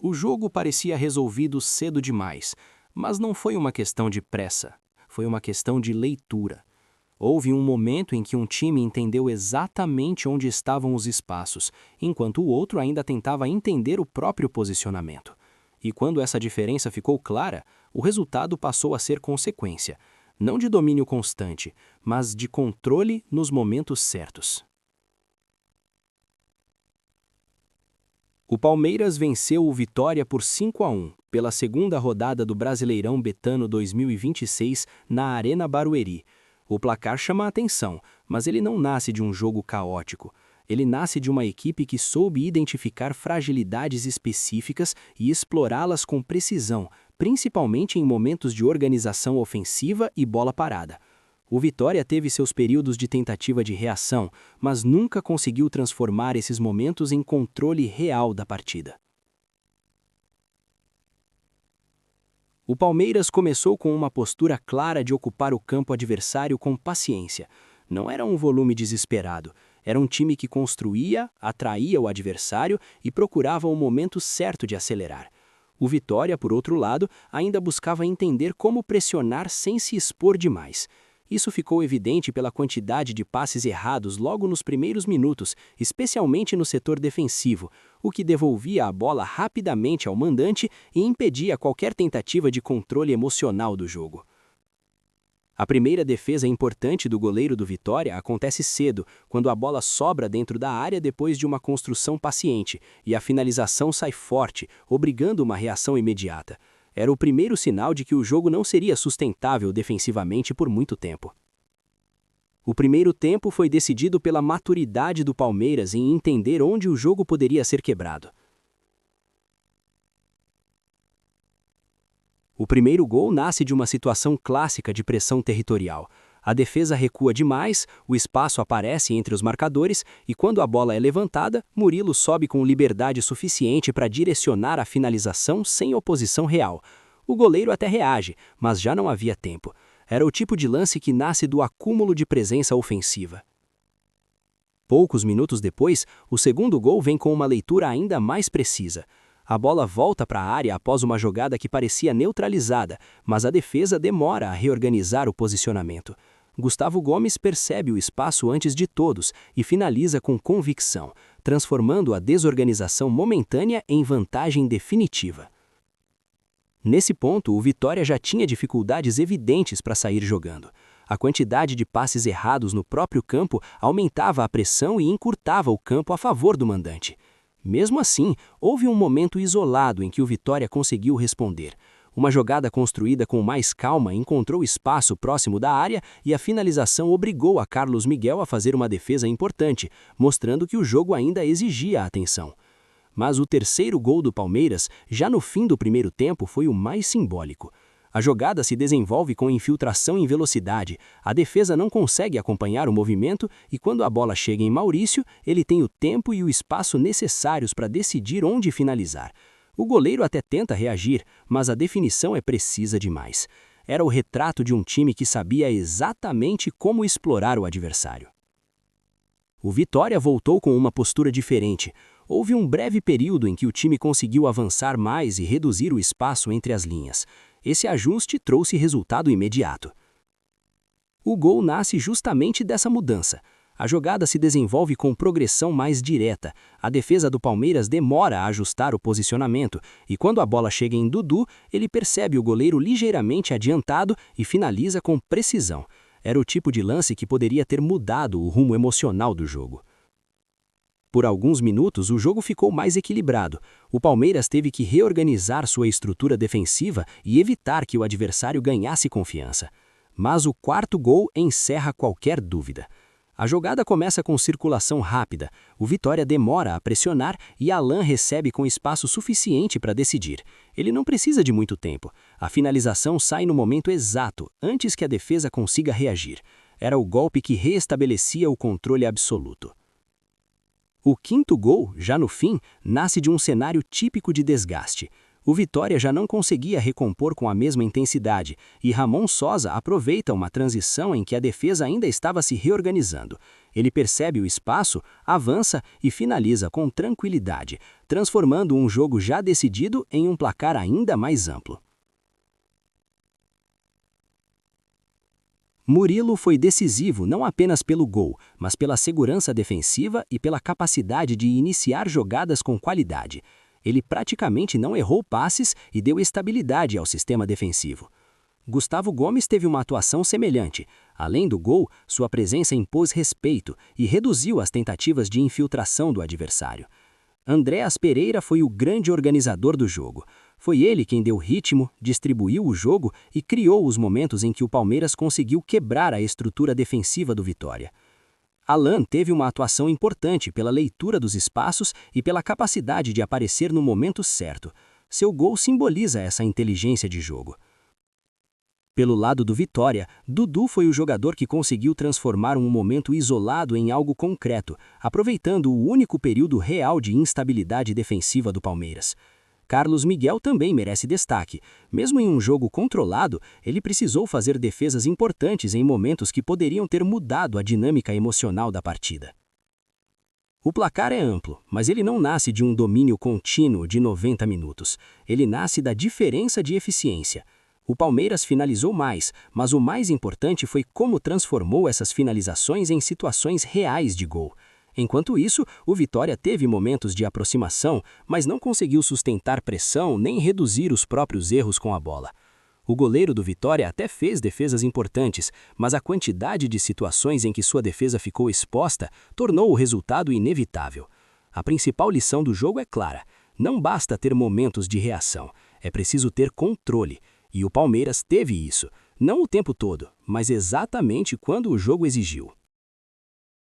O jogo parecia resolvido cedo demais, mas não foi uma questão de pressa, foi uma questão de leitura. Houve um momento em que um time entendeu exatamente onde estavam os espaços, enquanto o outro ainda tentava entender o próprio posicionamento. E quando essa diferença ficou clara, o resultado passou a ser consequência, não de domínio constante, mas de controle nos momentos certos. O Palmeiras venceu o Vitória por 5-1, pela segunda rodada do Brasileirão Betano 2026 na Arena Barueri. O placar chama a atenção, mas ele não nasce de um jogo caótico. Ele nasce de uma equipe que soube identificar fragilidades específicas e explorá-las com precisão, principalmente em momentos de organização ofensiva e bola parada. O Vitória teve seus períodos de tentativa de reação, mas nunca conseguiu transformar esses momentos em controle real da partida. O Palmeiras começou com uma postura clara de ocupar o campo adversário com paciência. Não era um volume desesperado, era um time que construía, atraía o adversário e procurava o momento certo de acelerar. O Vitória, por outro lado, ainda buscava entender como pressionar sem se expor demais. Isso ficou evidente pela quantidade de passes errados logo nos primeiros minutos, especialmente no setor defensivo, o que devolvia a bola rapidamente ao mandante e impedia qualquer tentativa de controle emocional do jogo. A primeira defesa importante do goleiro do Vitória acontece cedo, quando a bola sobra dentro da área depois de uma construção paciente, e a finalização sai forte, obrigando uma reação imediata. Era o primeiro sinal de que o jogo não seria sustentável defensivamente por muito tempo. O primeiro tempo foi decidido pela maturidade do Palmeiras em entender onde o jogo poderia ser quebrado. O primeiro gol nasce de uma situação clássica de pressão territorial. A defesa recua demais, o espaço aparece entre os marcadores e quando a bola é levantada, Murilo sobe com liberdade suficiente para direcionar a finalização sem oposição real. O goleiro até reage, mas já não havia tempo. Era o tipo de lance que nasce do acúmulo de presença ofensiva. Poucos minutos depois, o segundo gol vem com uma leitura ainda mais precisa. A bola volta para a área após uma jogada que parecia neutralizada, mas a defesa demora a reorganizar o posicionamento. Gustavo Gomes percebe o espaço antes de todos e finaliza com convicção, transformando a desorganização momentânea em vantagem definitiva. Nesse ponto, o Vitória já tinha dificuldades evidentes para sair jogando. A quantidade de passes errados no próprio campo aumentava a pressão e encurtava o campo a favor do mandante. Mesmo assim, houve um momento isolado em que o Vitória conseguiu responder. Uma jogada construída com mais calma encontrou espaço próximo da área e a finalização obrigou a Carlos Miguel a fazer uma defesa importante, mostrando que o jogo ainda exigia atenção. Mas o terceiro gol do Palmeiras, já no fim do primeiro tempo, foi o mais simbólico. A jogada se desenvolve com infiltração em velocidade, a defesa não consegue acompanhar o movimento e quando a bola chega em Maurício, ele tem o tempo e o espaço necessários para decidir onde finalizar. O goleiro até tenta reagir, mas a definição é precisa demais. Era o retrato de um time que sabia exatamente como explorar o adversário. O Vitória voltou com uma postura diferente. Houve um breve período em que o time conseguiu avançar mais e reduzir o espaço entre as linhas. Esse ajuste trouxe resultado imediato. O gol nasce justamente dessa mudança. A jogada se desenvolve com progressão mais direta. A defesa do Palmeiras demora a ajustar o posicionamento e quando a bola chega em Dudu, ele percebe o goleiro ligeiramente adiantado e finaliza com precisão. Era o tipo de lance que poderia ter mudado o rumo emocional do jogo. Por alguns minutos, o jogo ficou mais equilibrado. O Palmeiras teve que reorganizar sua estrutura defensiva e evitar que o adversário ganhasse confiança. Mas o quarto gol encerra qualquer dúvida. A jogada começa com circulação rápida, o Vitória demora a pressionar e Alan recebe com espaço suficiente para decidir. Ele não precisa de muito tempo. A finalização sai no momento exato, antes que a defesa consiga reagir. Era o golpe que reestabelecia o controle absoluto. O quinto gol, já no fim, nasce de um cenário típico de desgaste. O Vitória já não conseguia recompor com a mesma intensidade, e Ramon Sosa aproveita uma transição em que a defesa ainda estava se reorganizando. Ele percebe o espaço, avança e finaliza com tranquilidade, transformando um jogo já decidido em um placar ainda mais amplo. Murilo foi decisivo não apenas pelo gol, mas pela segurança defensiva e pela capacidade de iniciar jogadas com qualidade. Ele praticamente não errou passes e deu estabilidade ao sistema defensivo. Gustavo Gomes teve uma atuação semelhante. Além do gol, sua presença impôs respeito e reduziu as tentativas de infiltração do adversário. Andréas Pereira foi o grande organizador do jogo. Foi ele quem deu ritmo, distribuiu o jogo e criou os momentos em que o Palmeiras conseguiu quebrar a estrutura defensiva do Vitória. Alan teve uma atuação importante pela leitura dos espaços e pela capacidade de aparecer no momento certo. Seu gol simboliza essa inteligência de jogo. Pelo lado do Vitória, Dudu foi o jogador que conseguiu transformar um momento isolado em algo concreto, aproveitando o único período real de instabilidade defensiva do Palmeiras. Carlos Miguel também merece destaque. Mesmo em um jogo controlado, ele precisou fazer defesas importantes em momentos que poderiam ter mudado a dinâmica emocional da partida. O placar é amplo, mas ele não nasce de um domínio contínuo de 90 minutos. Ele nasce da diferença de eficiência. O Palmeiras finalizou mais, mas o mais importante foi como transformou essas finalizações em situações reais de gol. Enquanto isso, o Vitória teve momentos de aproximação, mas não conseguiu sustentar pressão nem reduzir os próprios erros com a bola. O goleiro do Vitória até fez defesas importantes, mas a quantidade de situações em que sua defesa ficou exposta tornou o resultado inevitável. A principal lição do jogo é clara: não basta ter momentos de reação, é preciso ter controle. E o Palmeiras teve isso, não o tempo todo, mas exatamente quando o jogo exigiu.